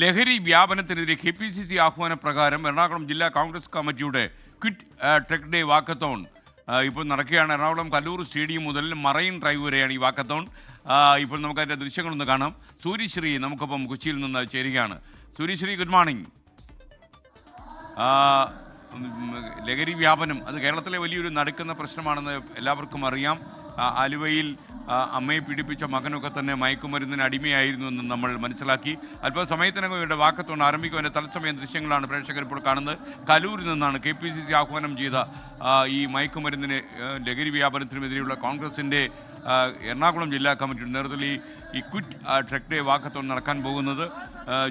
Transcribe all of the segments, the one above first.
ലഹരി വ്യാപനത്തിനെതിരെ KPCC ആഹ്വാന പ്രകാരം എറണാകുളം ജില്ലാ കോൺഗ്രസ് കമ്മിറ്റിയുടെ ക്വിറ്റ് ട്രക്ക് ഡേ വാക്കത്തോൺ ഇപ്പോൾ നടക്കുകയാണ്. എറണാകുളം കല്ലൂർ സ്റ്റേഡിയം മുതൽ മറൈൻ ഡ്രൈവ് വരെയാണ് ഈ വാക്കത്തോൺ. ഇപ്പോൾ നമുക്കതിൻ്റെ ദൃശ്യങ്ങളൊന്ന് കാണാം. സൂര്യശ്രീ നമുക്കൊപ്പം കൊച്ചിയിൽ നിന്ന് ചേരുകയാണ്. Suryasree, good morning. ലഹരി വ്യാപനം അത് കേരളത്തിലെ വലിയൊരു നടുക്കുന്ന പ്രശ്നമാണെന്ന് എല്ലാവർക്കും അറിയാം. ആലുവയിൽ അമ്മയെ പീഡിപ്പിച്ച മകനൊക്കെ തന്നെ മയക്കുമരുന്നിന് അടിമയായിരുന്നു എന്ന് നമ്മൾ മനസ്സിലാക്കി. അല്പസമയത്തിനകം ഇവരുടെ വാക്കത്തോൺ ആരംഭിക്കും. അതിൻ്റെ തത്സമയ ദൃശ്യങ്ങളാണ് പ്രേക്ഷകർ ഇപ്പോൾ കാണുന്നത്. കലൂരിൽ നിന്നാണ് KPCC ആഹ്വാനം ചെയ്ത ഈ മയക്കുമരുന്നിന് ലഹരി വ്യാപനത്തിനുമെതിരെയുള്ള കോൺഗ്രസിൻ്റെ എറണാകുളം ജില്ലാ കമ്മിറ്റിയുടെ നേതൃത്വത്തിൽ ഈ ക്വിറ്റ് ട്രക്ക് ഡേ വാക്കത്തോൺ നടക്കാൻ പോകുന്നത്.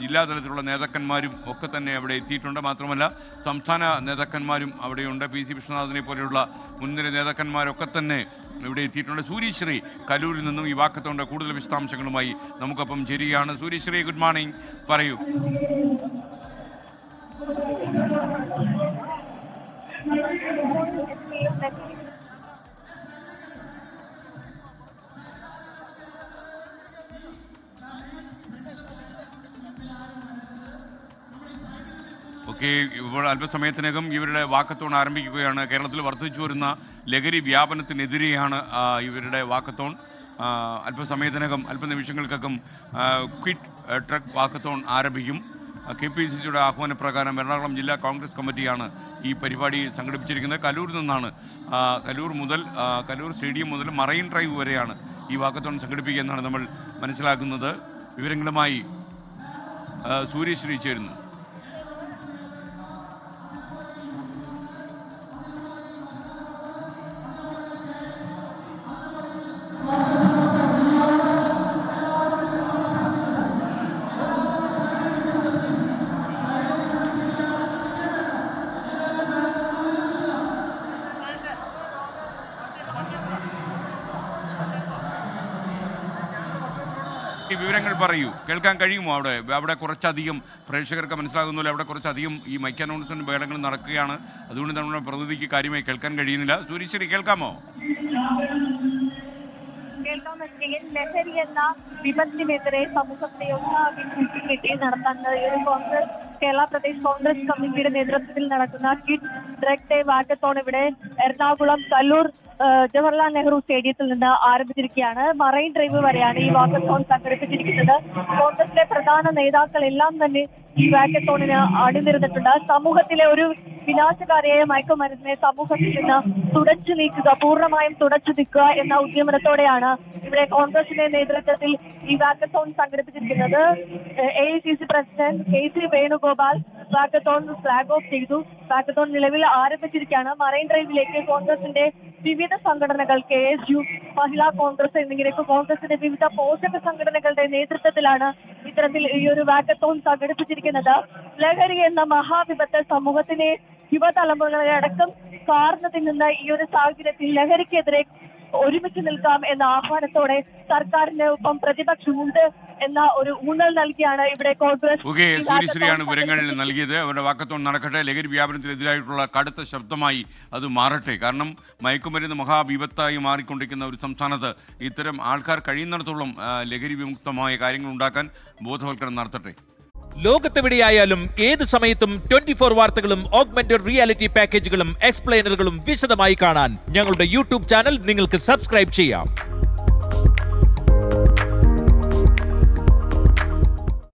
ജില്ലാതലത്തിലുള്ള നേതാക്കന്മാരും ഒക്കെ തന്നെ അവിടെ എത്തിയിട്ടുണ്ട്. മാത്രമല്ല സംസ്ഥാന നേതാക്കന്മാരും അവിടെയുണ്ട്. PC വിശ്വനാഥിനെ പോലെയുള്ള മുൻനിര നേതാക്കന്മാരൊക്കെ തന്നെ ഇവിടെ എത്തിയിട്ടുണ്ട്. സൂര്യശ്രീ കലൂരിൽ നിന്നും ഈ വാക്കത്തോണ്ട് കൂടുതൽ വിശദാംശങ്ങളുമായി നമുക്കൊപ്പം ചേരുകയാണ്. Suryasree, good morning. പറയൂ. ഓക്കെ, ഇപ്പോൾ അല്പസമയത്തിനകം ഇവരുടെ വാക്കത്തോൺ ആരംഭിക്കുകയാണ്. കേരളത്തിൽ വർദ്ധിച്ചു വരുന്ന ലഹരി വ്യാപനത്തിനെതിരെയാണ് ഇവരുടെ വാക്കത്തോൺ. അല്പസമയത്തിനകം അല്പനിമിഷങ്ങൾക്കകം ക്വിറ്റ് ട്രക്ക് വാക്കത്തോൺ ആരംഭിക്കും. KPCCയുടെ ആഹ്വാനപ്രകാരം എറണാകുളം ജില്ലാ കോൺഗ്രസ് കമ്മിറ്റിയാണ് ഈ പരിപാടി സംഘടിപ്പിച്ചിരിക്കുന്നത്. കലൂരിൽ നിന്നാണ്, കലൂർ മുതൽ കലൂർ സ്റ്റേഡിയം മുതൽ മറൈൻ ഡ്രൈവ് വരെയാണ് ഈ വാക്കത്തോൺ സംഘടിപ്പിക്കുക എന്നാണ് നമ്മൾ മനസ്സിലാക്കുന്നത്. വിവരങ്ങളുമായി സൂര്യശ്രീ ചേരുന്നു. ഈ വിവരങ്ങൾ പറയൂ, കേൾക്കാൻ കഴിയുമോ? അവിടെ കുറച്ചധികം പ്രേക്ഷകർക്ക് മനസ്സിലാകുന്നില്ല. അവിടെ കുറച്ചധികം ഈ മൈക്ക് അനൗൺസ്മെന്റ് വേളകൾ നടക്കുകയാണ്. അതുകൊണ്ട് നമ്മുടെ പ്രതിനിധിക്ക് കാര്യമായി കേൾക്കാൻ കഴിയുന്നില്ല. സൂര്യശ്രീ, കേൾക്കാമോ? ലഹരി എന്ന വിപത്തിനെതിരെ സമൂഹത്തെ ഒന്നാകെ കൂട്ടിക്കെട്ടി നടത്താൻ കോൺഗ്രസ് കേരള പ്രദേശ് കോൺഗ്രസ് കമ്മിറ്റിയുടെ നേതൃത്വത്തിൽ നടക്കുന്ന ക്വിറ്റ് ട്രക്ക് ഡേ വാക്കത്തോൺ ഇവിടെ എറണാകുളം കല്ലൂർ ജവഹർലാൽ നെഹ്റു സ്റ്റേഡിയത്തിൽ നിന്ന് ആരംഭിച്ചിരിക്കുകയാണ്. മറൈൻ ഡ്രൈവ് വരെയാണ് ഈ വാക്കത്തോൺ സംഘടിപ്പിച്ചിരിക്കുന്നത്. കോൺഗ്രസിലെ പ്രധാന നേതാക്കളെല്ലാം തന്നെ ഈ വാക്കത്തോണിന് അണിനിരന്നിട്ടുണ്ട്. സമൂഹത്തിലെ ഒരു വിനാശകാരിയായ മയക്കുമരുന്നിനെ സമൂഹത്തിൽ നിന്ന് തുടച്ചു നീക്കുക, പൂർണ്ണമായും തുടച്ചു നീക്കുക എന്ന ഉദ്യമനത്തോടെയാണ് ഇവിടെ കോൺഗ്രസിന്റെ നേതൃത്വത്തിൽ ഈ വാക്കത്തോൺ സംഘടിപ്പിച്ചിരിക്കുന്നത്. AICC president KC Venugopal walkathon flag off ചെയ്തു. വാക്കത്തോൺ നിലവിൽ ആരംഭിച്ചിരിക്കുകയാണ്. മറൈൻ ഡ്രൈവിലേക്ക് കോൺഗ്രസിന്റെ വിവിധ സംഘടനകൾ, KSU, മഹിളാ കോൺഗ്രസ് എന്നിങ്ങനെയൊക്കെ കോൺഗ്രസിന്റെ വിവിധ പോഷക സംഘടനകളുടെ നേതൃത്വത്തിലാണ് ഇത്തരത്തിൽ ഈ ഒരു വാക്കത്തോൺ സംഘടിപ്പിച്ചിരിക്കുന്നത്. ലഹരി എന്ന മഹാവിപത്ത് സമൂഹത്തിനെ യുവതലമുറകളെ അടക്കം കാർന്നു തിന്നുന്ന ഈ ഒരു സാഹചര്യത്തിൽ ലഹരിക്കെതിരെ ഒരുമിച്ച് നിൽക്കാം എന്ന ആഹ്വാനത്തോടെ സർക്കാരിന് ഒപ്പം പ്രതിപക്ഷമുണ്ട് എന്ന ഒരു ഊന്നൽ നൽകിയാണ് ഇവിടെ കോൺഗ്രസ്. സൂര്യശ്രീയാണ് വിവരങ്ങൾ നൽകിയത്. അവരുടെ വാക്കത്തോൺ നടക്കട്ടെ. ലഹരി വ്യാപനത്തിനെതിരായിട്ടുള്ള കടുത്ത ശബ്ദമായി അത് മാറട്ടെ. കാരണം മയക്കുമരുന്ന് മഹാവിപത്തായി മാറിക്കൊണ്ടിരിക്കുന്ന ഒരു സംസ്ഥാനത്ത് ഇത്തരം ആൾക്കാർ കഴിയുന്നിടത്തോളം ലഹരി വിമുക്തമായ കാര്യങ്ങൾ ഉണ്ടാക്കാൻ ബോധവൽക്കരണം നടത്തട്ടെ. ലോകത്തെവിടെയായാലും ഏത് സമയത്തും 24 വാർത്തകളും ഓഗ്മെന്റഡ് റിയാലിറ്റി പാക്കേജുകളും എക്സ്പ്ലെയിനറുകളും വിശദമായി കാണാൻ ഞങ്ങളുടെ YouTube ചാനൽ നിങ്ങൾക്ക് സബ്സ്ക്രൈബ് ചെയ്യാം.